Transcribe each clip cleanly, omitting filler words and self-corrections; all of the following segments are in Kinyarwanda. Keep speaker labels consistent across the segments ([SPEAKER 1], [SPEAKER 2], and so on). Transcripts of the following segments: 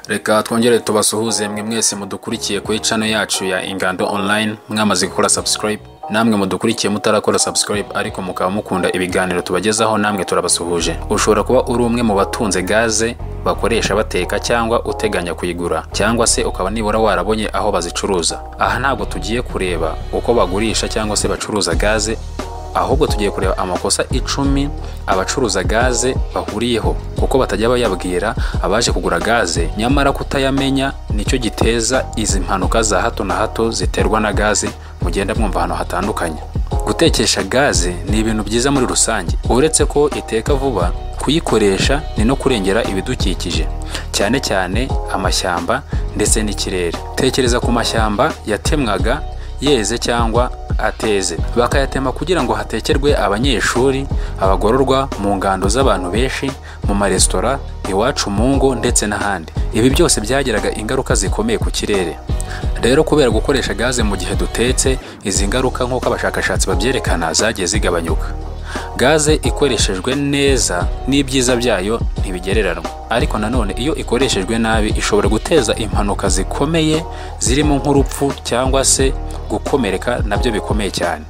[SPEAKER 1] Reka twongere tubasuhuze mwe mwese mudukurikiye kuri channel yacu ya Ingando Online, mwamaze gukora subscribe. Namwe mudukurikiye mutarakora subscribe ariko mukaba mukunda ibiganiro tubagezaho, namwe turabasuhuje. Ushobora kuba uri umwe mu batunze gaze bakoresha bateka cyangwa uteganya kuyigura, cyangwa se ukaba nibura warabonye aho bazicuruza. Aha ntabwo tugiye kureba uko bagurisha cyangwa se bacuruza gaze, ahubwo tugiye kureba amakosa 10 abacuruza gaze bahuriyeho, kuko batajya bayabwira abaje kugura gaze, nyamara kutayamenya nicyo giteza izi mpanuka za hato na hato ziterwa na gaze mugenda mwumva hano hatandukanye. Gutekesha gaze ni ibintu byiza muri rusange, uretse ko iteka vuba, kuyikoresha ni no kurengera ibidukikije, cyane cyane amashyamba ndetse n'ikirere. Tekereza ku mashyamba yatemwaga yeze cyangwa ateze, bakayatema kugira ngo hatekerwe abanyeshuri, abagororwa, mu ngando z'abantu benshi, mu maresitora, iwacu mu ngo ndetse n'ahandi. Ibi byose byagiraga ingaruka zikomeye ku kirere. Rero kubera gukoresha gaze mu gihe dutetse, izi ngaruka nk'uko abashakashatsi babyerekana zagiye zigabanyuka. Gaze ikoreshejwe neza n'ibyiza byayo ntibigereranwa, ariko nanone iyo ikoreshejwe nabi ishobora guteza impanuka zikomeye zirimo nk'urupfu cyangwa se gukomereka, nabyo bikomeye cyane.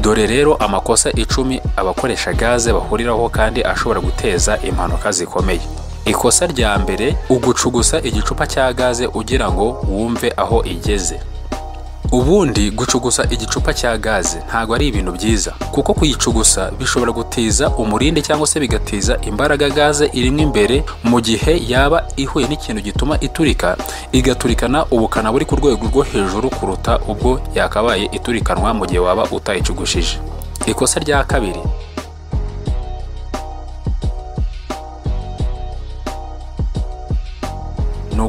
[SPEAKER 1] Dore rero amakosa 10 abakoresha gaze bahuriraho kandi ashobora guteza impanuka zikomeye. Ikosa rya mbere, ugucugusa igicupa cya gaze ugira ngo wumve aho igeze. Ubundi gucugusa igicupa cya gaze ntago ari ibintu byiza, kuko kuyicugusa bishobora gutiza umurindi cyangwa se bigatiza imbaraga gaze irimo imbere, mu gihe yaba ihuye n'ikintu gituma iturika, igaturikana ubukana buri ku rwego rwo hejuru kuruta ubwo yakabaye iturikanwa mu gihe waba utayicugushije. Ikosa rya kabiri,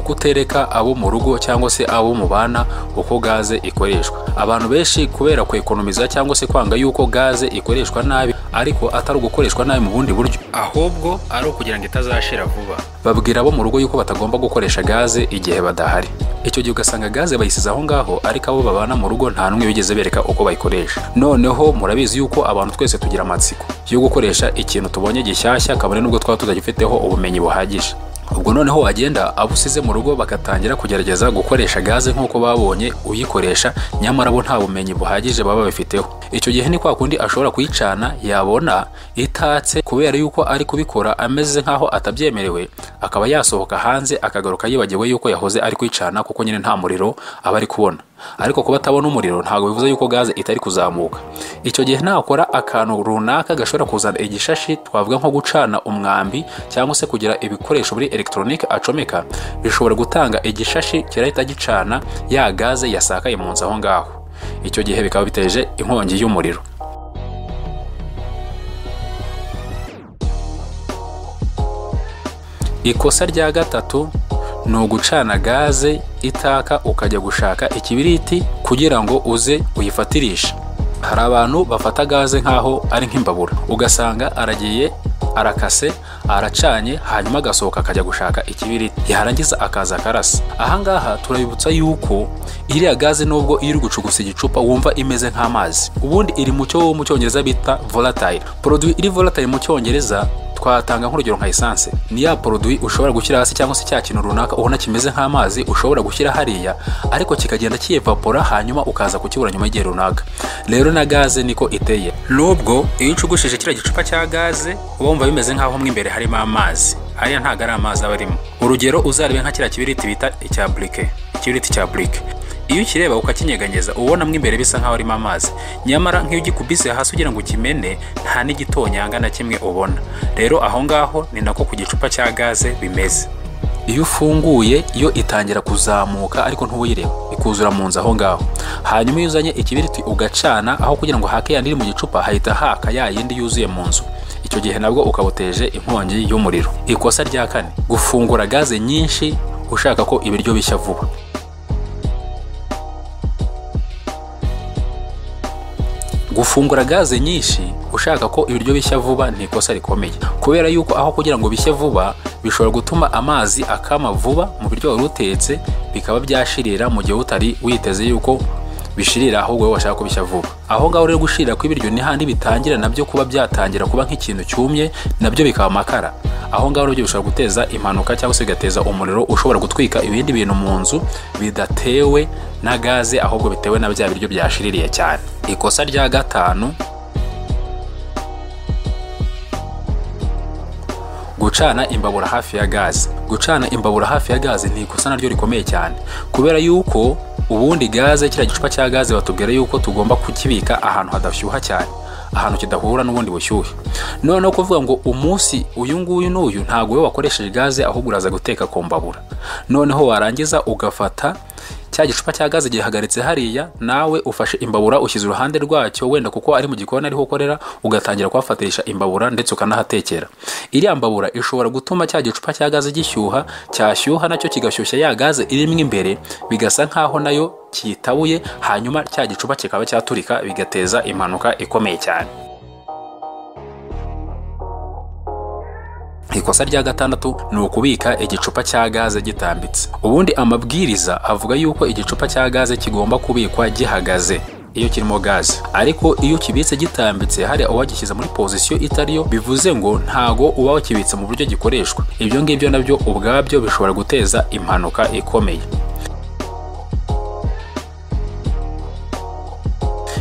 [SPEAKER 1] kutereka abo mu rugo cyangwa se abo mu bana uko gaze ikoreshwa. Abantu benshi kubera kwekonomiza cyangwa se kwanga yuko gaze ikoreshwa nabi, ariko atari ugukoreshwa nabi mu bundi buryo, ahubwo ari ukugira ngo itazashira vuba, babwira abo mu rugo yuko batagomba gukoresha gaze igihe badahari. Icyo gihe ugasanga gaze bayisize aho ngaho, ariko abo babana mu rugo nta numwe bigeze bereka uko bayikoresha. Noneho murabizi yuko abantu twese tugira amatsiko yo gukoresha ikintu tubonye gishyashya, kabone nubwo twaba tutagifiteho ubumenyi buhagije. Ubwo noneho wagenda abusize mu rugo bagatangira kugerageza gukoresha gaze nk'uko babonye uyikoresha, nyamara bo nta bumenyi buhagije baba bafiteho. Icyo gihe ni kwa kundi ashobora kuyicana, yabona itatse kubera yuko ari kubikora ameze nkaho atabyemerewe, akaba yasohoka hanze akagaruka yibagiwe yuko yahoze ari kwicana, kuko nyine nta muriro aba ari kubona. Ariko kuba atabona umuriro ntago bivuze yuko gaze itari kuzamuka. Icyo gihe nakora akantu runaka gashobora kuzana igishashi, twavuga nko gucana umwambi cyangwa se kugira ibikoresho muri electronique acomeka, bishobora gutanga igishashi kirahita gicana ya gaze yasakaye mu nzu aho ngaho. Icyo gihe bikaba biteje inkongi y'umuriro. Ikosa rya gatatu ni ugucana gaze itaka ukajya gushaka ikibiriti kugira ngo uze uyifatirisha. Hari abantu bafata gaze nkaho ari nk'imbabura, ugasanga aragiye arakase aracanye, hanyuma agasohoka akajya gushaka ikibiriti, yarangiza akaza karasa. Ahangaha turabibutsa yuko iriya gaze nubwo iri gucugusa igicupa wumva imeze nk'amazi, ubundi iri mu cyongereza bita volatile. Produit iri volatile mu cyongereza twatanga nk'urugero nka essence, ni ya produit ushobora gushyira hasi cyangwa se cya kintu runaka ubona kimeze nk'amazi ushobora gushyira hariya, ariko kikagenda kiyevapora hanyuma ukaza kukibura nyuma y'igihe runaka. Rero na gaze niko iteye, nubwo iyo ucugushije kiriya gicupa cya gaze uba wumva bimeze nk'aho mo imbere harimo amazi, hariya ntago ari amazi aba arimo. Urugero uzarebe nka kiriya kibiriti bita icya brique, ikibiriti cya brique, iyo ukireba ukakinyeganyeza ubona mo imbere bisa nkaho arimo amazi, nyamara nk'iyo ugikubise hasi ugira ngo ukimene nta n'igitonyanga na kimwe ubona. Rero aho ngaho ni nako ku gicupa cya gaze bimeze. Iyo ufunguye iyo itangira kuzamuka, ariko ntubuyireba, ikuzura mu nzu aho ngaho. Hanyuma iyo uzanye ikibiriti ugacana, aho kugira ngo hake yandi iri mu gicupa hahita haka ya yindi yuzuye mu nzu. Icyo gihe nabwo ukabuteje inkongi y'umuriro. Ikosa rya kane, gufungura gaze nyinshi ushaka ko ibiryo bishya vuba. Gufungura gaze nyinshi ushaka ko ibiryo bishya vuba ni ikosa rikomeye, kubera yuko aho kugira ngo bishye vuba bishobora gutuma amazi akama vuba mu biryo wari utetse, bikaba byashirira mu gihe utari witeze yuko bishirira, ahubwo wowe washaka kubishya vuba. Aho ngaho rero gushirira kw'ibiryo ni handi bitangira nabyo kuba byatangira kuba nk'ikintu cyumye, nabyo bikaba makara. aho ngaho nabyo bishobora guteza impanuka cyangwa se bigateza umuriro ushobora gutwika ibindi bintu mu nzu bidatewe na gaze ahubwo bitewe na bya biryo byashiririye cyane. Ikosa rya gatanu, gucana imbabura hafi ya gaze. Gucana imbabura hafi ya gaze ni ikosa naryo rikomeye cyane, kubera yuko ubundi gaze, kiriya gicupa cya gaze batubwira yuko tugomba kukibika ahantu hadashyuha cyane, ahantu kidahura n'ubundi bushyuhe. Noneho kuvuga ngo umunsi uyu nguyu n'uyu ntabwo we wakoresheje gaze ahubwo uraza guteka ku mbabura, noneho warangiza ugafata cya gicupa cya gaze gihagaritse hariya, nawe ufashe imbabura ushyize uruhande rwacyo, wenda kuko ari mu gikoni ariho ukorera, ugatangira kuhafatisha imbabura ndetse ukanahatekera. Iriya mbabura ishobora gutuma cya gicupa cya gaze gishyuha, cyashyuha nacyo kigashyushya ya gaze irimo imbere, bigasa nkaho nayo kiyitabuye, hanyuma cya gicupa kikaba cyaturika bigateza impanuka ikomeye cyane. Ikosa rya gatandatu ni ukubika igicupa cya gaze gitambitse. Ubundi amabwiriza avuga yuko igicupa cya gaze kigomba kubikwa gihagaze iyo kirimo gaze, ariko iyo kibitse gitambitse hari uwagishyize muri pozisiyo itariyo, bivuze ngo ntago uba wakibitse mu buryo gikoreshwa. Ibyo ngibyo nabyo ubwabyo bishobora guteza impanuka ikomeye.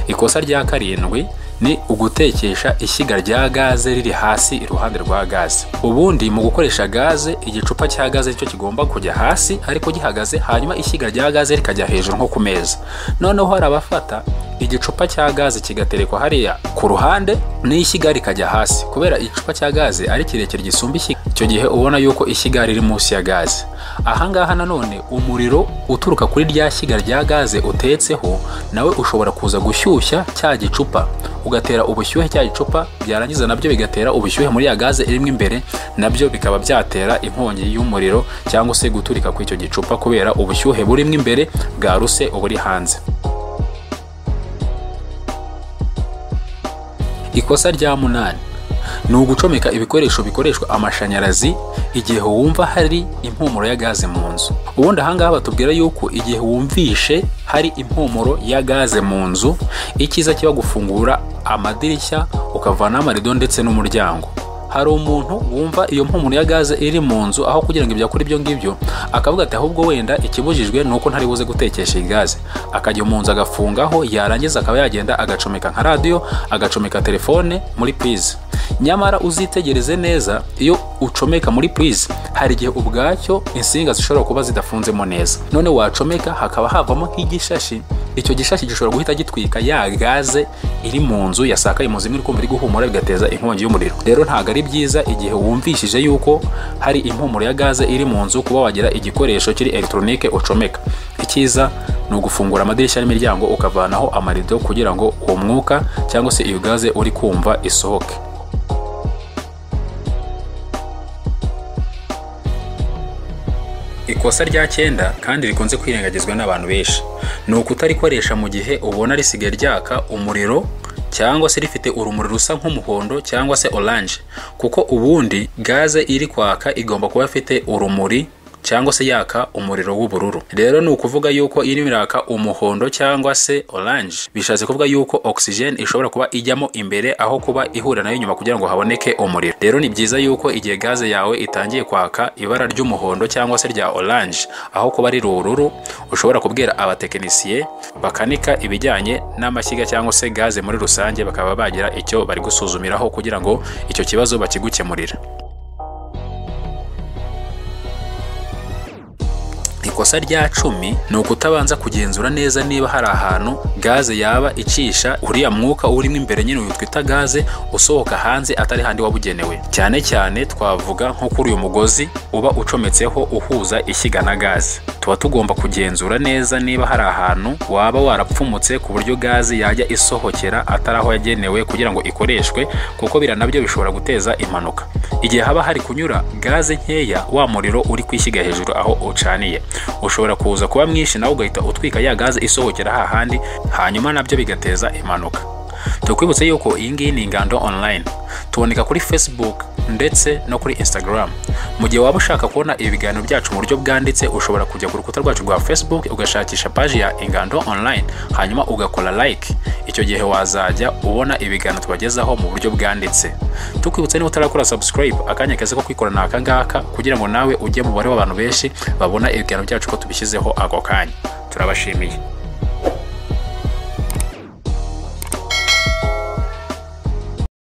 [SPEAKER 1] Ikosa rya karindwi ni ugutekesha ishyiga rya gaze riri hasi iruhande rwa gaze. Ubundi mu gukoresha gaze, igicupa cya gaze nicyo kigomba kujya hasi ariko gihagaze, hanyuma ishyiga rya gaze rikajya hejuru nko ku meza. Noneho hari abafata igicupa cya gaze kigaterekwa hariya ku ruhande n'ishyiga rikajya hasi, kubera igicupa cya gaze ari kirekire gisumba ishyiga, icyo gihe ubona yuko ishyiga riri munsi ya gaze. Ahangaha nanone umuriro uturuka kuri rya shyiga rya gaze utetseho nawe ushobora kuza gushyushya cya gicupa, ugatera ubushyuhe cya gicupa, byarangiza nabyo bigatera ubushyuhe muri ya gaze irimo imbere, nabyo bikaba byatera inkongi y'umuriro cyangwa se guturika kw'icyo gicupa, kubera ubushyuhe burimo imbere bwaruse uburi hanze. Ikosa rya munani ni ugucomeka ibikoresho bikoreshwa amashanyarazi igihe wumva hari impumuro ya gaze mu nzu. Ubundi ahangaha batubwira yuko igihe wumvishe hari impumuro ya gaze mu nzu, icyiza kiba gufungura amadirishya ukavana amarido ndetse n'umuryango. Hari umuntu wumva iyo mpumuro ya gaze iri mu nzu, aho kugira ngo ibyo akora ibyo ngibyo akavuga ati ahubwo wenda ikibujijwe nuko ntari buze gutekesha iyi gaze, akajya mu nzu agafungaho, yarangiza akaba yagenda agacomeka nka radio, agacomeka telefone muri prize. Nyamara uzitegereze neza, iyo ucomeka muri prize hari igihe ubwacyo insinga zishobora kuba zidafunzemo neza, none wacomeka hakaba havamo nk'igishashi, icyo gishashi gishobora guhita gitwika ya gaze iri mu nzu yasakaye mu zimwe iri guhumura, bigateza inkongi y'umuriro. Rero ntabwo ari byiza igihe wumvishije yuko hari impumuro ya gaze iri mu nzu kuba wagira igikoresho kiri electronique ucomeka. Icyiza ni ugufungura amadirishya n'imiryango ukavanaho amarido kugira ngo uwo mwuka cyangwa se iyo gaze uri kumva isohoke. Ikosa rya 9 kandi rikunze kwirengagizwa n'abantu benshi ni ukutarikoresha mu gihe ubona risigaye ryaka umuriro cyangwa se rifite urumuri rusa nk'umuhondo cyangwa se orange, kuko ubundi gaze iri kwaka igomba kuba ifite urumuri cyangwa se yaka umuriro w'ubururu. Rero ni ukuvuga yuko iri miraka umuhondo cyangwa se orange, bishatse kuvuga yuko oxygen ishobora kuba ijyamo imbere aho kuba ihura nayo nyuma kugira ngo haboneke umuriro. Rero ni byiza yuko igihe gaze yawe itangiye kwaka ibara ry'umuhondo cyangwa se rya orange aho kuba ari ubururu, ushobora kubwira abatekinisiye bakanika ibijyanye n'amashyiga cyangwa se gaze muri rusange, bakaba bagira icyo bari gusuzumiraho kugira ngo icyo kibazo bakigukemurira. Ikosa rya 10 ni ukutabanza kugenzura neza niba hari ahantu gaze yaba icisha uriya mwuka urimo imbere nyine witwita gaze usohoka hanze atari handi wabugenewe. Cyane cyane twavuga nko kuri uyu mugozi uba ucometseho uhuza ishyiga na gaze. Tuba tugomba kugenzura neza niba hari ahantu waba warapfumutse ku buryo gaze yajya isohokera atari aho yagenewe kugira ngo ikoreshwe, kuko biranabyo bishobora guteza impanuka. Igihe haba hari kunyura gaze nkeya, wa muriro uri kwishyiga hejuru aho ucaniye ushobora kuza kuba mwinshi nawe ugahita utwika ya gaze isohokera hahandi, hanyuma nabyo bigateza impanuka. Tukwibutse yuko iyi ngiyi ni Ingando Online, tuboneka kuri Facebook, ndetse no kuri Instagram. Mu gihe waba ushaka kubona ibi biganiro byacu mu buryo bwanditse, ushobora kujya ku rukuta rwacu rwa Facebook ugashakisha page ya Ingando Online, hanyuma ugakora like. Icyo gihe wazajya ubona ibiganiro tubagezaho mu buryo bwanditse. Tukwibutsa niba utarakora subscribe, akanya keza ko kwikorana aka ngaka kugira ngo nawe ujye mu bare w'abantu benshi babona ibiganiro byacu ko tubishyizeho ako kanya. Turabashimiye.